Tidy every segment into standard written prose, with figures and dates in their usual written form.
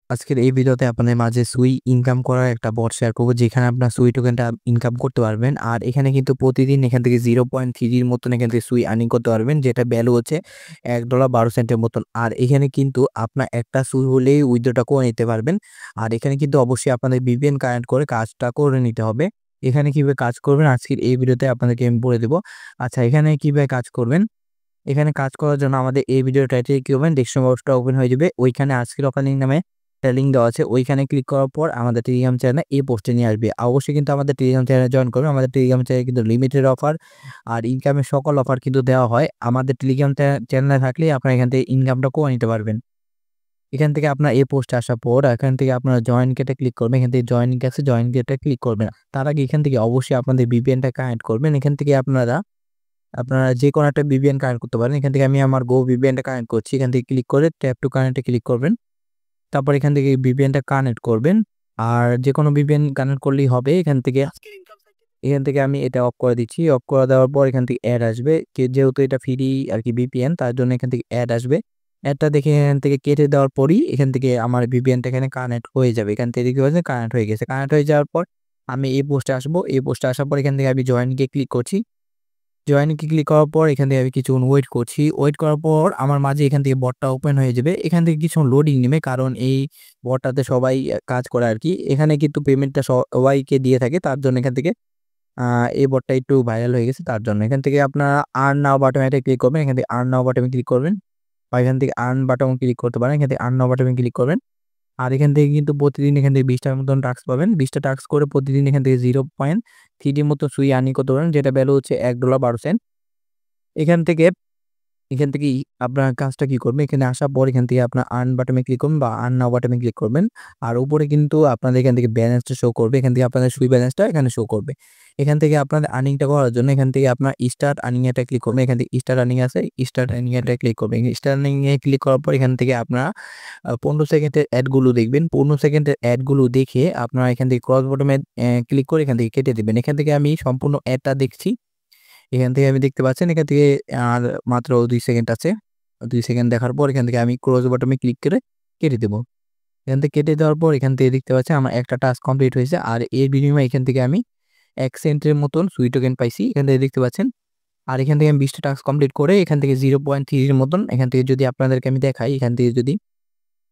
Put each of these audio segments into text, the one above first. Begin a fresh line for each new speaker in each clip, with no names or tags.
আজকের এই ভিডিওতে আপনাদের মাঝে সুই ইনকাম করার একটা বট শেয়ার করবো, যেখানে আপনার সুই টোকেনটা ইনকাম করতে পারবেন। আর এখানে কিন্তু প্রতিদিন এখান থেকে 0.3 মতন এখান থেকে সুই আর্নিং করতে পারবেন, যেটা ভ্যালু হচ্ছে $1.12 মতন। আর এখানে কিন্তু আপনার একটা সুই হলেই উইথড্রটা করে নিতে পারবেন। আর এখানে কিন্তু অবশ্যই আপনাদের ভিপিএন কানেক্ট করে কাজটা করে নিতে হবে। এখানে কিভাবে কাজ করবেন আজকের এই ভিডিওতে আপনাদেরকে আমি বলে দেবো। আচ্ছা, এখানে কিভাবে কাজ করবেন, এখানে কাজ করার জন্য আমাদের এই ভিডিও টাইটেলে কি করবেন, ডেস্কটপ বক্সটা ওপেন হয়ে যাবে। ওইখানে আজকের অফার নামে একটা লিঙ্ক দেওয়া আছে, ওইখানে ক্লিক করার পর আমাদের টেলিগ্রাম চ্যানেলে এই পোস্টে নিয়ে আসবে। অবশ্যই কিন্তু আমাদের টেলিগ্রাম চ্যানেলে জয়েন করবেন। আমাদের টেলিগ্রাম চ্যানেলে কিন্তু লিমিটেড অফার আর ইনকামের সকল অফার কিন্তু দেওয়া হয়। আমাদের টেলিগ্রাম চ্যানেলে থাকলে আপনারা এখান থেকে ইনকামটা করে নিতে পারবেন। এখান থেকে আপনার এই পোস্টে আসার পর এখান থেকে আপনারা জয়েন গেটে ক্লিক করবেন। এখান থেকে জয়েন গেছে, জয়েন গেটে ক্লিক করবেন। তার আগে এখান থেকে অবশ্যই আপনাদের ভিপিএনটা কানেক্ট করবেন। এখান থেকে আপনারা যে কোনো একটা ভিপিএন কানেক্ট করতে পারেন। এখান থেকে আমি আমার গো ভিপিএনটা কানেক্ট করছি। এখান থেকে ক্লিক করে ট্যাপ টু কানেক্টে ক্লিক করবেন। তারপর এখান থেকে ভিপিএনটা কানেক্ট করবেন। আর যে কোনো ভিপিএন কানেক্ট করলেই হবে। এখান থেকে আমি এটা অফ করে দিচ্ছি। অফ করে দেওয়ার পর এখান থেকে অ্যাড আসবে। যেহেতু এটা ফ্রি আর কি ভিপিএন, তার জন্য এখান থেকে অ্যাড আসবে। অ্যাডটা দেখে এখান থেকে কেটে দেওয়ার পরই এখান থেকে আমার ভিপিএনটা এখানে কানেক্ট হয়ে যাবে। এখান থেকে দেখতে পাচ্ছেন কানেক্ট হয়ে গেছে। কানেক্ট হয়ে যাওয়ার পর আমি এই পোস্টে আসবো। এই পোস্টে আসার পর এখান থেকে আমি জয়েনকে ক্লিক করছি। জয়েন ক্লিক করার পর এখান থেকে আমি কিছুক্ষণ ওয়েট করছি। ওয়েট করার পর আমার মাঝে এখান থেকে বটটা ওপেন হয়ে যাবে। এখান থেকে কিছুক্ষণ লোডিং নেবে, কারণ এই বটটাতে সবাই কাজ করে আর কি। এখানে কিন্তু পেমেন্টটা সবাইকে দিয়ে থাকে, তার জন্য এখান থেকে এই বটটা একটু ভাইরাল হয়ে গেছে, তার জন্য। এখান থেকে আপনারা আর্ন নাও বাটনে এটা ক্লিক করবেন। এখান থেকে আর্ন নাও বাটনে ক্লিক করবেন, বা এখান থেকে আর্ন বাটন ক্লিক করতে পারেন। এখান থেকে আর্ন নাও বাটনে ক্লিক করবেন। আর এখান থেকে কিন্তু প্রতিদিন এখান থেকে 20টার মতন টাস্ক পাবেন। 20টা টাস্ক করে প্রতিদিন এখান থেকে 0.3 মতো সুই আর্নিং করতে পারেন, যেটা ভ্যালু হচ্ছে $1.12। এখান থেকে এখান থেকেই আপনার কাজটা কি করবেন, এখানে আসার পর এখান থেকে আপনার আর্ন বাটনে ক্লিক করবেন বা আর্ন নাও বাটনে ক্লিক করবেন। আর উপরে কিন্তু আপনাদের এখান থেকে ব্যালেন্সটা শো করবে। এখান থেকে আপনাদের সুই ব্যালেন্সটা এখানে শো করবে। এখান থেকে আপনাদের আর্নিংটা করার জন্য এখান থেকে আপনার স্টার্ট আর্নিং এটা ক্লিক করবেন। এখান থেকে স্টার্ট আর্নিং আছে, স্টার্ট আর্নিং এটা ক্লিক করবেন। স্টার্ট আর্নিং এ ক্লিক করার পর এখান থেকে আপনারা 15 সেকেন্ডের অ্যাডগুলো দেখবেন। 15 সেকেন্ডের অ্যাডগুলো দেখে আপনারা এখান থেকে ক্রস বটমে ক্লিক করে এখান থেকে কেটে দিবেন। এখান থেকে আমি সম্পূর্ণ অ্যাডটা দেখছি। এখান থেকে আমি দেখতে পাচ্ছেন এখান থেকে আর মাত্র 2 সেকেন্ড আছে। 2 সেকেন্ড দেখার পর এখান থেকে আমি ক্লোজ বাটনে ক্লিক করে কেটে দেব। এখান থেকে কেটে দেওয়ার পর এখান থেকে দেখতে পাচ্ছেন আমার একটা টাস্ক কমপ্লিট হয়েছে। আর এর বিনিময়ে এখান থেকে আমি 1 সেন্টের মতন সুই টোকেন পাইছি। এখান থেকে দেখতে পাচ্ছেন। আর এখান থেকে আমি 20টা টাস্ক কমপ্লিট করে এখান থেকে 0.3 এর মতন এখান থেকে যদি আপনাদেরকে আমি দেখাই, এখান থেকে যদি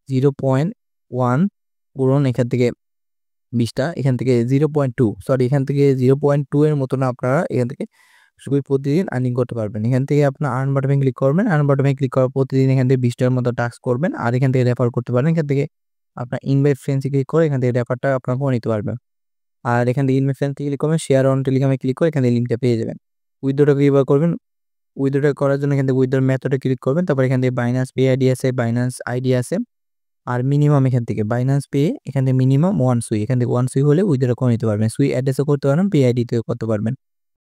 0.1 পূরণ এখান থেকে 20টা, এখান থেকে 0.2 সরি এখান থেকে 0.2 এর মতন আপনারা এখান থেকে সুই প্রতিদিন আর্নিং করতে পারবেন। এখান থেকে আপনার আর্ন বাটনে ক্লিক করবেন। আর্ন বাটনে ক্লিক করার প্রতিদিন এখান থেকে 20টার মতো টাস্ক করবেন। আর এখান থেকে রেফার করতে পারেন। এখান থেকে আপনার ইনভাইট ফ্রেন্ডসে ক্লিক করে এখান থেকে রেফারটা আপনারা করে নিতে পারবেন। আর এখান থেকে ইনভাইট ফ্রেন্ডসে ক্লিক করবেন, শেয়ার অন টেলিগ্রামে ক্লিক করে এখান থেকে লিঙ্কটা পেয়ে যাবেন। উইথড্রটা কিভাবে করবেন, উইথড্রটা করার জন্য এখান থেকে উইথড্র মেথডে ক্লিক করবেন। তারপর এখান থেকে বাইন্যান্স পে আইডি আছে, বাইন্যান্স আইডি আছে। আর মিনিমাম এখান থেকে বাইন্যান্স পে এখান থেকে মিনিমাম 1 সুই, এখান থেকে 1 সুই হলে উইথড্র করে নিতে পারবেন। সুই অ্যাড্রেসও করতে পারবেন, পে আইডিতেও করতে পারবেন।